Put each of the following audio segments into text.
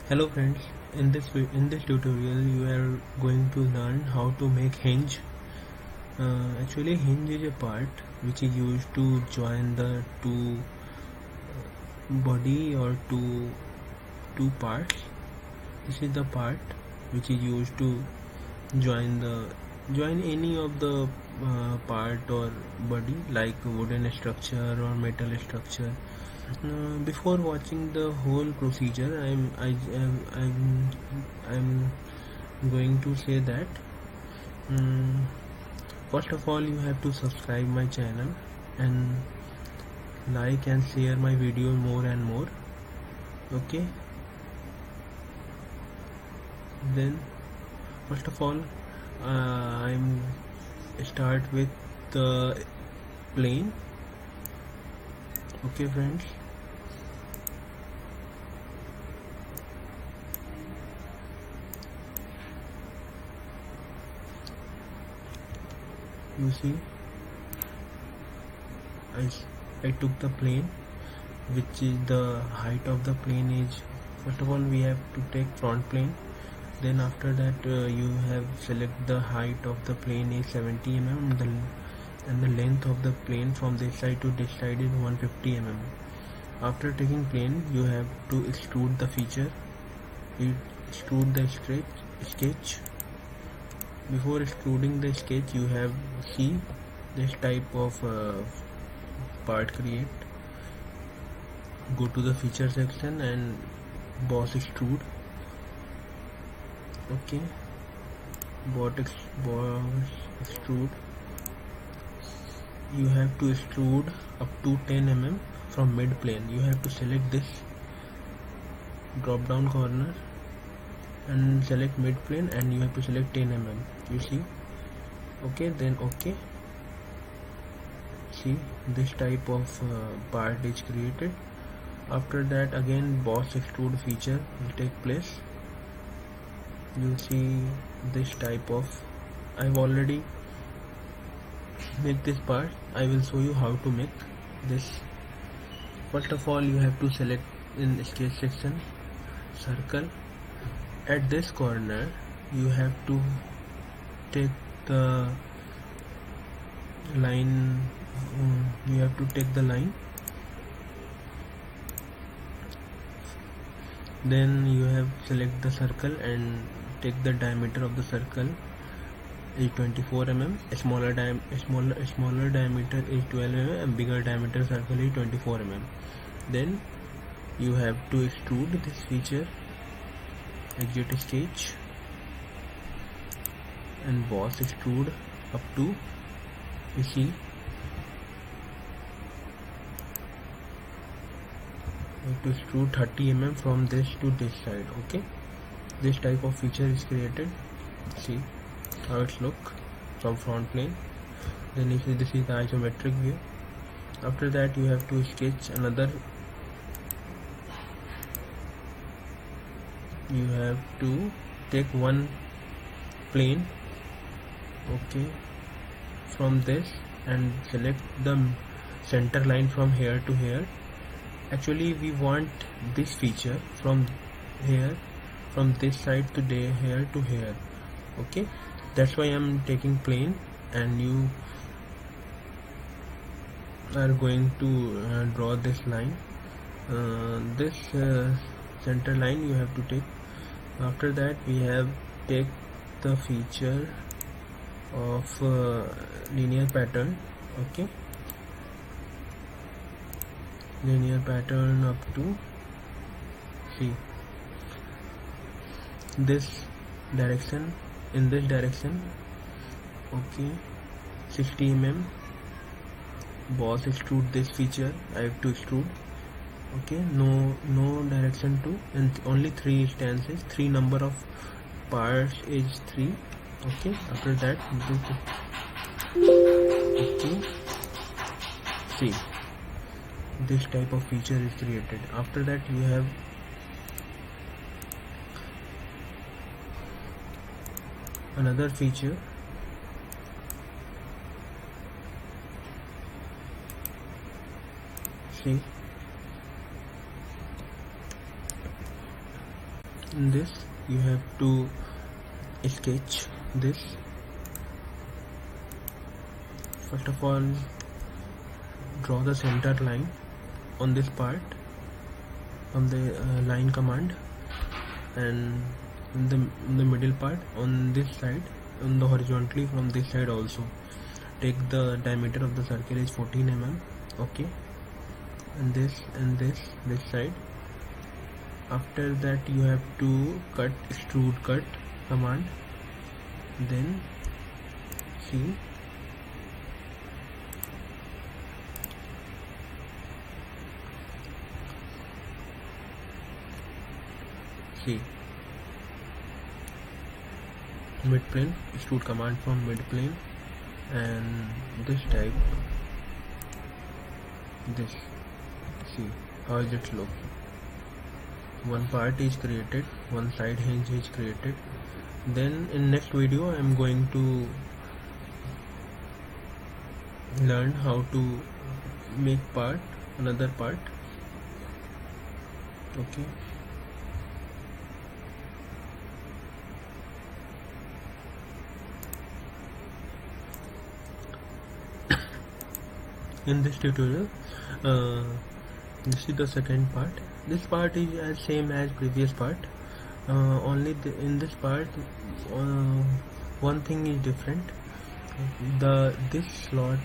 Hello friends, in this tutorial you are going to learn how to make hinge. Actually hinge is a part which is used to join the two body or two parts. This is the part which is used to join any of the part or body like wooden structure or metal structure. Before watching the whole procedure, I'm going to say that first of all you have to subscribe my channel and like and share my video more and more. Okay. Then first of all, I'm start with the plane. Okay, friends. You see, I took the plane, which is the height of the plane is. First of all, we have to take front plane. Then after that, you have select the height of the plane is 70 mm. And the length of the plane from this side to this side is 150 mm. After taking plane, you have to extrude the feature. You extrude the sketch. Before extruding the sketch, you have see this type of part create. Go to the feature section and boss extrude. Okay, boss extrude. You have to extrude up to 10 mm from mid plane. You have to select this drop down corner and select mid plane, and you have to select 10 mm. You see, okay, then okay. See, this type of part is created. After that, again boss extrude feature will take place. You see this type of, I've already make this part. I will show you how to make this. First of all, you have to select in sketch section circle. At this corner you have to take the line. You have to take the line. Then you have select the circle and take the diameter of the circle is 24 mm. Smaller diameter is 12 mm and bigger diameter circle is 24 mm. Then you have to extrude this feature. Exit sketch and boss extrude up to, you see, you have to extrude 30 mm from this to this side. Okay, this type of feature is created. See how it's look from front plane. Then you see this is the isometric view. After that, you have to sketch another. You have to take one plane, okay, from this and select the center line from here to here. Actually, we want this feature from here, from this side to here to here. Okay, that's why I'm taking plane, and you are going to draw this line. This center line you have to take. After that, we have take the feature of linear pattern. Okay, linear pattern up to, see, this direction, in this direction. Okay, 60 mm. Boss extrude this feature. I have to extrude. Okay, no direction to, and only 3 instances, 3 number of parts is 3. Okay, after that, okay, see, this type of feature is created. After that, you have another feature. See, in this you have to sketch this. First of all, draw the center line on this part from the line command, and in the middle part on this side, on the horizontally from this side also. Take the diameter of the circle is 14 mm. Okay, and this side. After that you have to cut, extrude cut command. Then see, mid plane, extrude command from mid plane, and this type, this, see how is it look. One part is created, one side hinge is created. Then in next video I am going to learn how to make another part. Okay. In this tutorial, this is the second part. This part is as same as previous part, only in this part one thing is different. This slot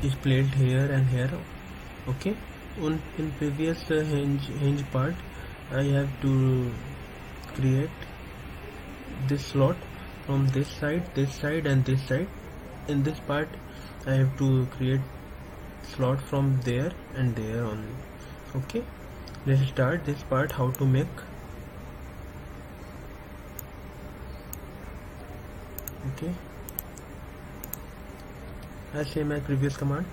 is placed here and here. Okay, in previous hinge part I have to create this slot from this side and this side. In this part I have to create slot from there and there only. Okay, let's start this part, how to make. Okay, as same as previous command,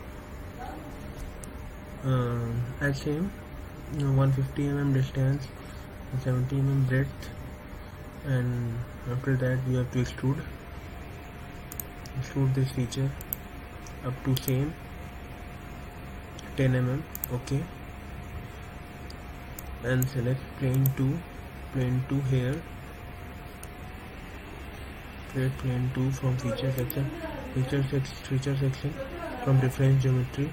as same, 150 mm distance, 70 mm breadth, and after that you have to extrude this feature up to same 10 mm. Okay, and select plane 2 here, create plane 2 from feature section from reference geometry.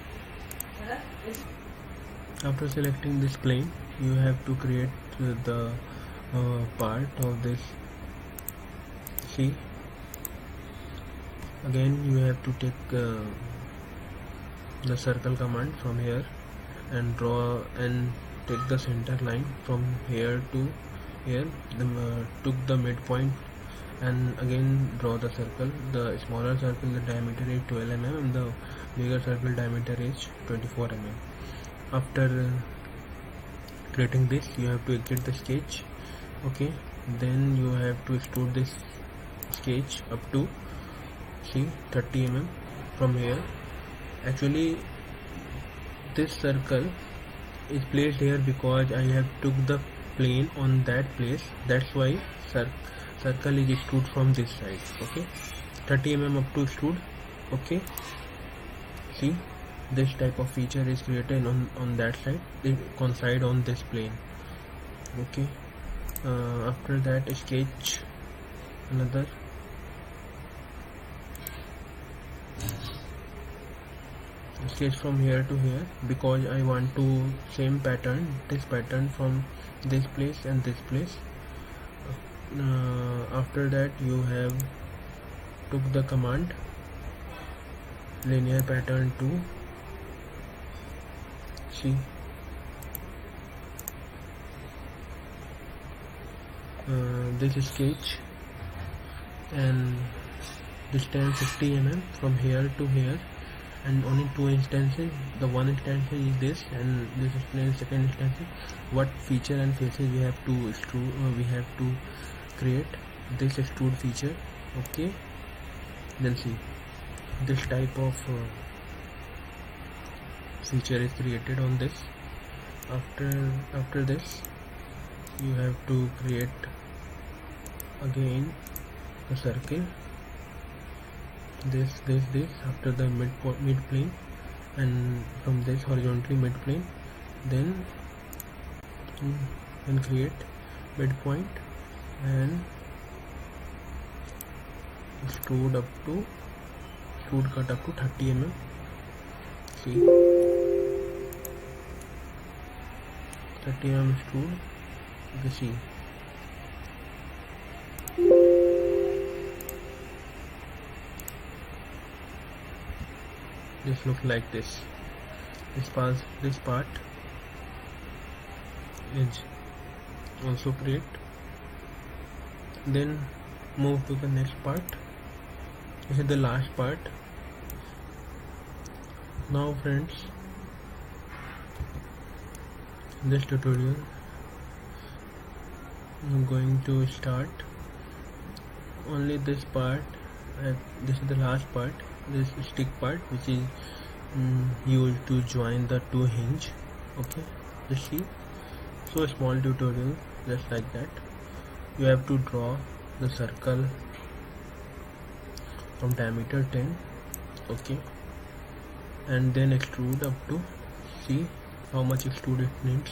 After selecting this plane, you have to create the part of this. See, again you have to take the circle command from here and draw and take the center line from here to here. Took the midpoint and again draw the circle. The smaller circle, the diameter is 12 mm and the bigger circle diameter is 24 mm. After creating this, you have to exit the sketch. Okay, then you have to extrude this sketch up to, see, 30 mm from here. Actually this circle is placed here because I have took the plane on that place, that's why circle is extrude from this side. Okay, 30 mm up to extrude. Okay, see, this type of feature is created on that side, it coincide on this plane. Okay, after that sketch another. Sketch from here to here because I want to same pattern, this pattern from this place and this place. After that you have took the command linear pattern 2. See, this sketch and distance 50 mm from here to here, and only two instances. The one instance is this and this is second instance. What feature and faces we have to extrude, we have to create this extrude feature. Okay, then see, this type of feature is created on this. After this you have to create again a circle, this after the mid plane, and from this horizontally mid plane, then and create midpoint and extrude cut up to 30 mm. See, 30 mm extrude. You can see. This looks like this. This part is also create. Then move to the next part. This is the last part. Now friends, in this tutorial I'm going to start only this part. This is the last part, this stick part, which is used to join the two hinge. Okay, just see. So a small tutorial just like that. You have to draw the circle from diameter 10. Okay, and then extrude up to, see how much extrude it needs.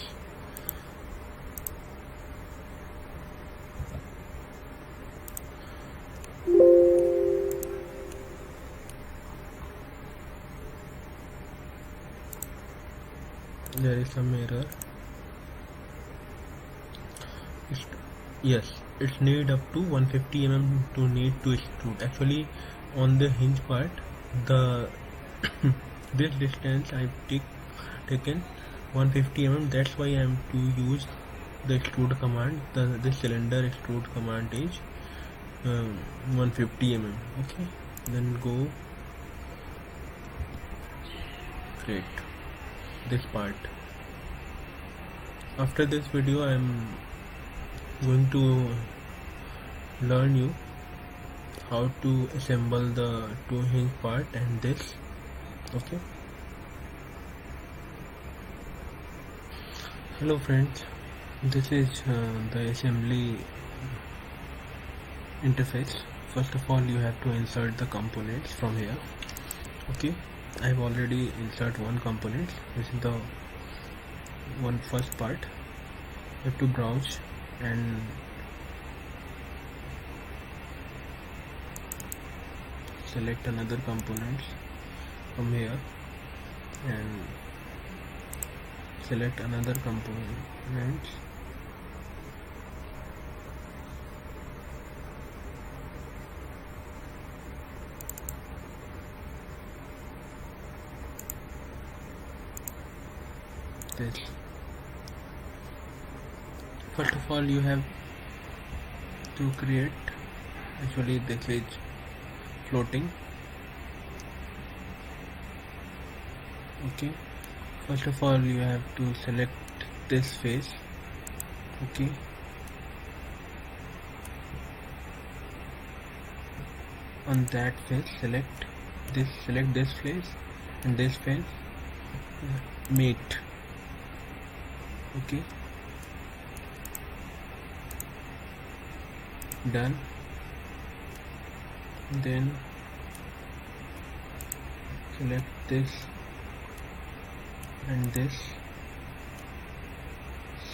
There is some error. Yes, it's need up to 150 mm to need to extrude. Actually, on the hinge part, the this distance I've taken 150 mm. That's why I'm to use the extrude command. The cylinder extrude command is 150 mm. Okay, then go create this part. After this video, I'm going to learn you how to assemble the two hinge part and this. Okay. Hello friends, this is the assembly interface. First of all, you have to insert the components from here. Okay, I've already insert one component. This is the first part. You have to browse and select another components from here and select another components. This. First of all, you have to create, actually this is floating. Okay, first of all you have to select this face. Okay, on that face select this face and this face, mate. Okay, done. Then select this and this.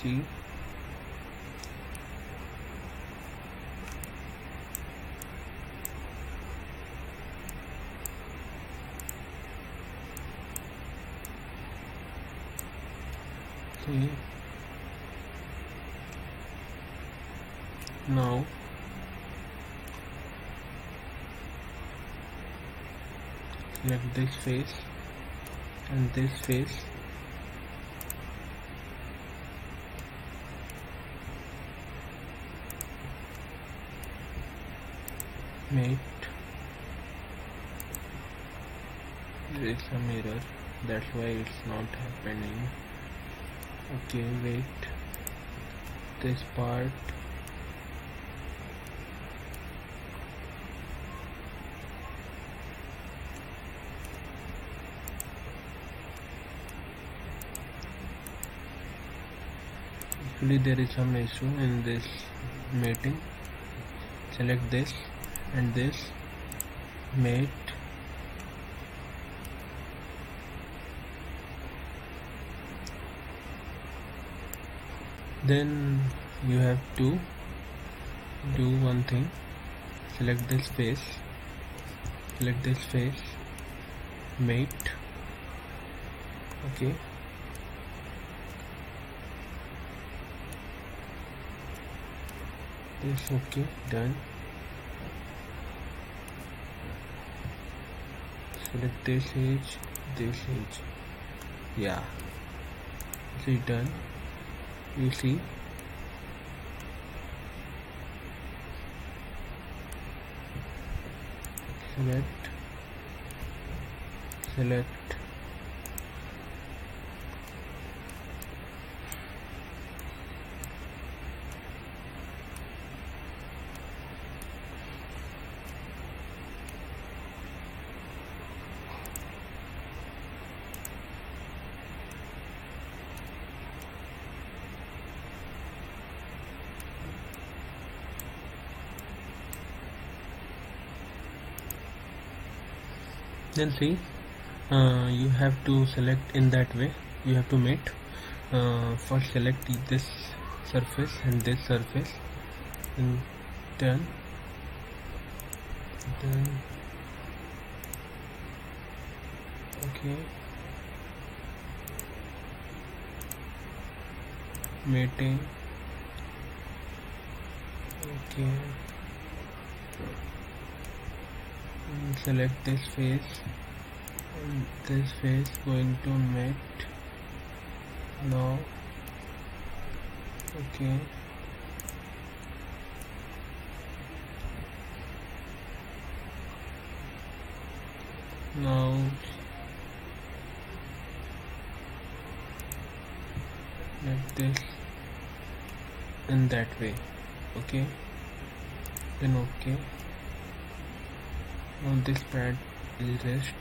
See, now select this face and this face, mate. There is some error, that's why it's not happening. Okay, wait, this part, actually there is some issue in this mating. Select this and this, mate. Then you have to do one thing. Select this face, mate. Okay, this. Okay, done. Select this edge, yeah, see, done. You see, select. Then see, you have to select in that way. You have to mate. First select this surface and this surface, and done. Okay, mating. Okay, and select this face, and this face going to mate now. Okay, now like this in that way. Okay, then okay. Now this pad will rest.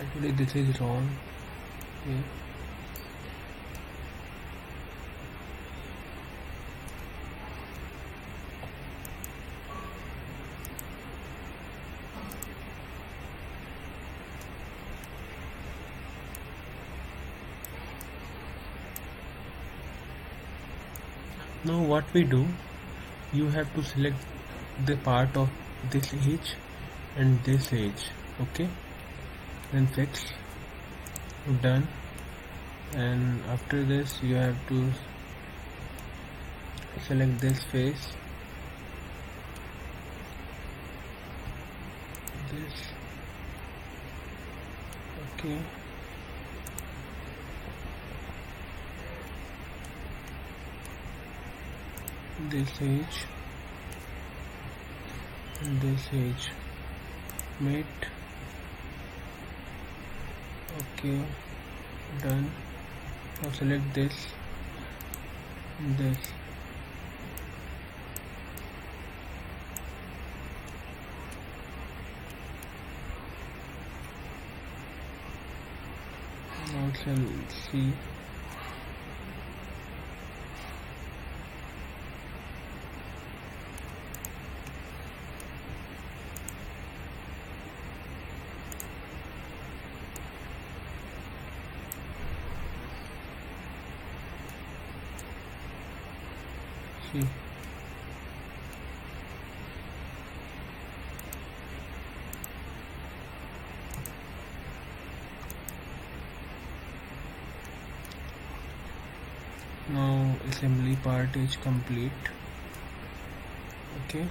Actually, this is wrong. Okay. Now what we do, you have to select the part of this edge and this edge. Okay, then fix, done. And after this you have to select this face, this. Okay, this edge and this edge, mate. Okay, done. Now select this, now shall see. See. Now assembly part is complete. Okay,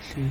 see.